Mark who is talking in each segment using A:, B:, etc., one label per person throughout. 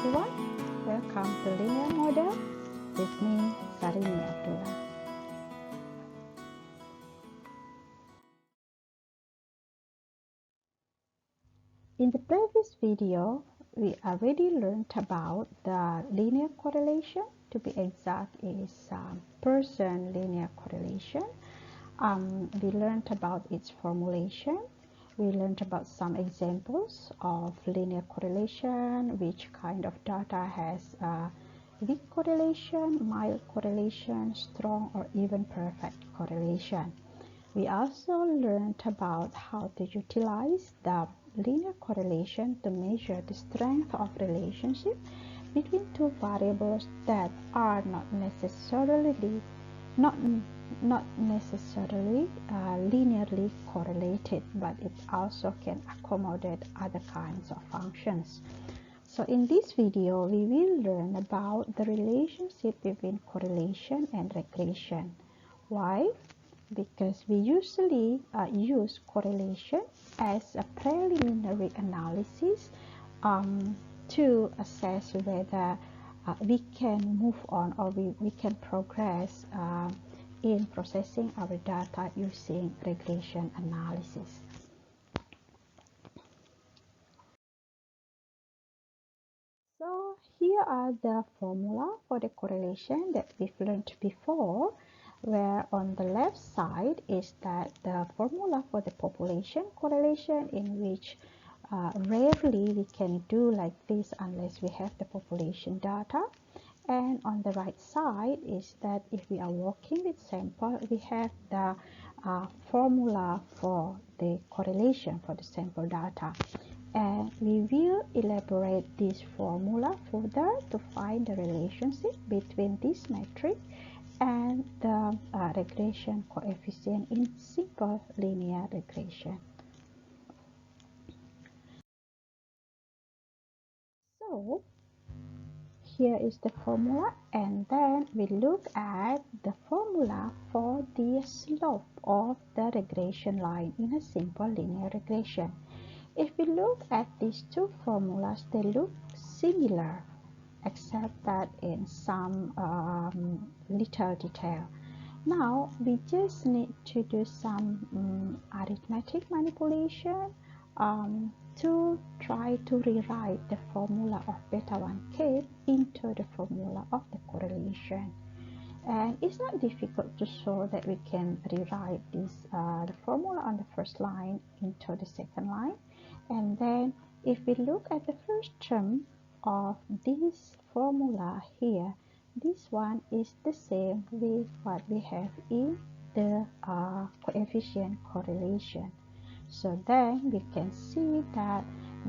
A: everyone, welcome to Linear Model with me, Sarini Abdullah. In the previous video, we already learned about the linear correlation. To be exact, is Pearson linear correlation. We learned about its formulation. We learned about some examples of linear correlation, which kind of data has weak correlation, mild correlation, strong or even perfect correlation. We also learned about how to utilize the linear correlation to measure the strength of relationship between two variables that are not necessarily linearly correlated, but it also can accommodate other kinds of functions. So in this video, we will learn about the relationship between correlation and regression. Why? Because we usually use correlation as a preliminary analysis to assess whether we can move on or we can progress in processing our data using regression analysis. So here are the formula for the correlation that we've learned before, where on the left side is that the formula for the population correlation, in which rarely we can do like this unless we have the population data. And on the right side is that if we are working with sample, we have the formula for the correlation for the sample data. And we will elaborate this formula further to find the relationship between this metric and the regression coefficient in simple linear regression. So here is the formula, and then we look at the formula for the slope of the regression line in a simple linear regression. If we look at these two formulas, they look similar, except that in some little detail. Now we just need to do some arithmetic manipulation to try to rewrite the formula of beta 1k into the formula of the correlation. And it's not difficult to show that we can rewrite this the formula on the first line into the second line. And then if we look at the first term of this formula here, this one is the same with what we have in the coefficient correlation. So then we can see that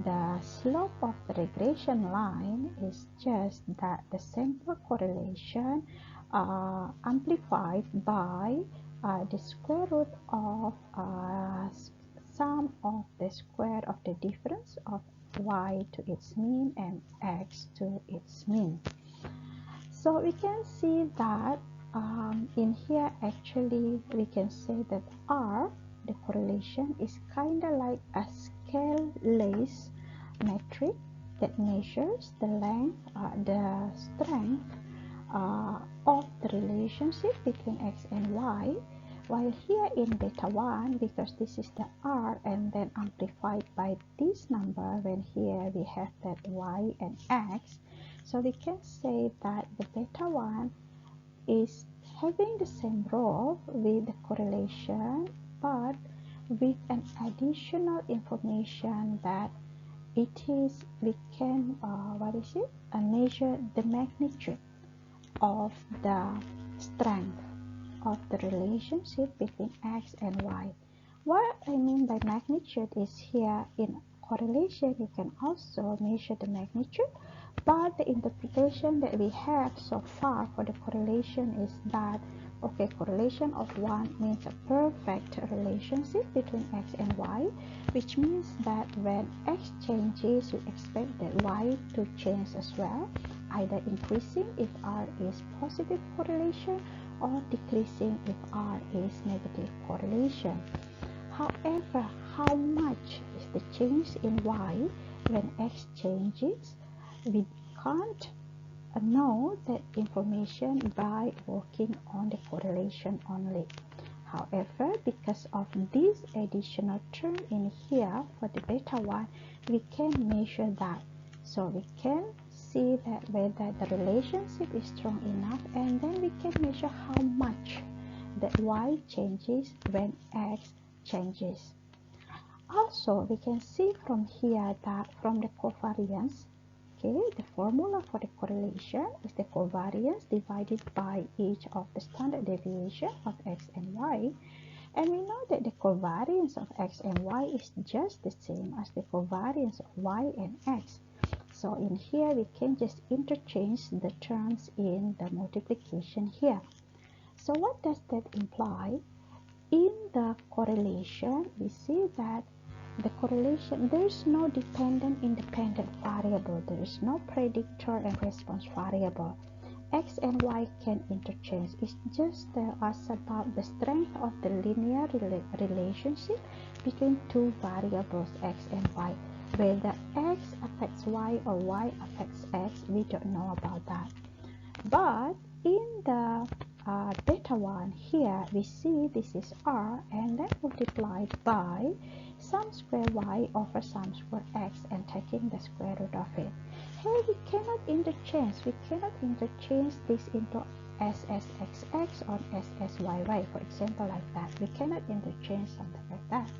A: the slope of the regression line is just that the sample correlation amplified by the square root of sum of the square of the difference of y to its mean and x to its mean. So we can see that in here actually we can say that R, the correlation, is kind of like a scale-less metric that measures the length, the strength of the relationship between x and y, while here in beta 1, because this is the R and then amplified by this number, when here we have that y and x, so we can say that the beta 1 is having the same role with the correlation, but with an additional information that it is, we can measure the magnitude of the strength of the relationship between x and y. What I mean by magnitude is, here in correlation you can also measure the magnitude, but the interpretation that we have so far for the correlation is that, okay, correlation of 1 means a perfect relationship between x and y, which means that when x changes, you expect that y to change as well, either increasing if R is positive correlation or decreasing if R is negative correlation. However, how much is the change in y when x changes? We can't know that information by working on the correlation only. However, because of this additional term in here for the beta 1, we can measure that. So we can see that whether the relationship is strong enough, and then we can measure how much that y changes when x changes. Also, we can see from here that from the covariance, okay, the formula for the correlation is the covariance divided by each of the standard deviation of x and y. And we know that the covariance of x and y is just the same as the covariance of y and x. So in here, we can just interchange the terms in the multiplication here. So what does that imply? In the correlation, we see that the correlation, there is no dependent independent variable. There is no predictor and response variable. X and Y can interchange. It just tells us about the strength of the linear relationship between two variables, X and Y. Whether X affects Y or Y affects X, we don't know about that. But in the beta 1 here, we see this is R, and then multiplied by sum square Y over sum square X and taking the square root of it. Here we cannot interchange. We cannot interchange this into SSXX or SSYY, for example, like that. We cannot interchange something like that.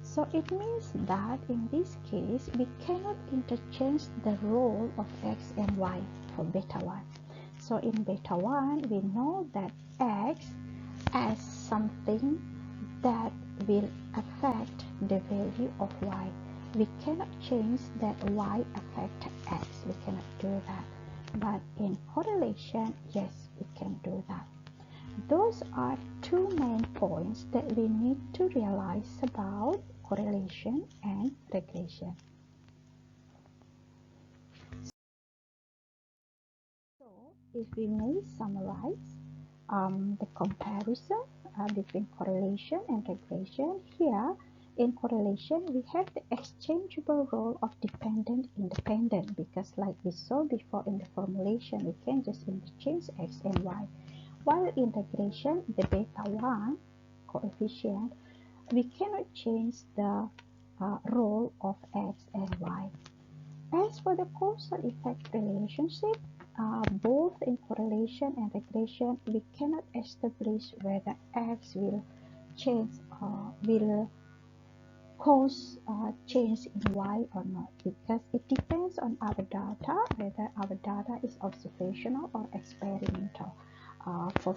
A: So it means that in this case, we cannot interchange the role of X and Y for beta 1. So in beta 1, we know that X as something that will affect the value of Y. We cannot change that Y affect X. We cannot do that. But in correlation, yes, we can do that. Those are two main points that we need to realize about correlation and regression. So, if we may summarize the comparison between correlation and regression, here in correlation we have the exchangeable role of dependent independent, because like we saw before in the formulation, we can just interchange X and Y. While in regression, the beta 1 coefficient, we cannot change the role of X and Y. As for the causal effect relationship, both in correlation and regression, we cannot establish whether X will change will cause change in Y or not, because it depends on our data, whether our data is observational or experimental. For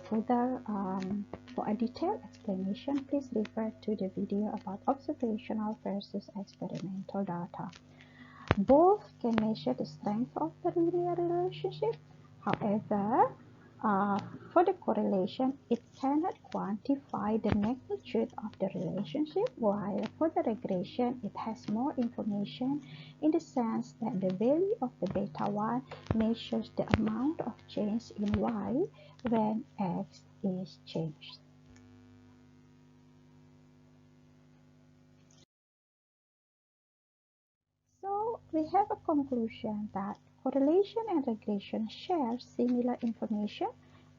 A: a detailed explanation, please refer to the video about observational versus experimental data. Both can measure the strength of the linear relationship. However, for the correlation, it cannot quantify the magnitude of the relationship, while for the regression, it has more information in the sense that the value of the beta 1 measures the amount of change in Y when X is changed. So we have a conclusion that correlation and regression share similar information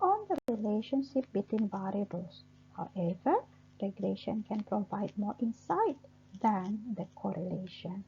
A: on the relationship between variables. However, regression can provide more insight than the correlation.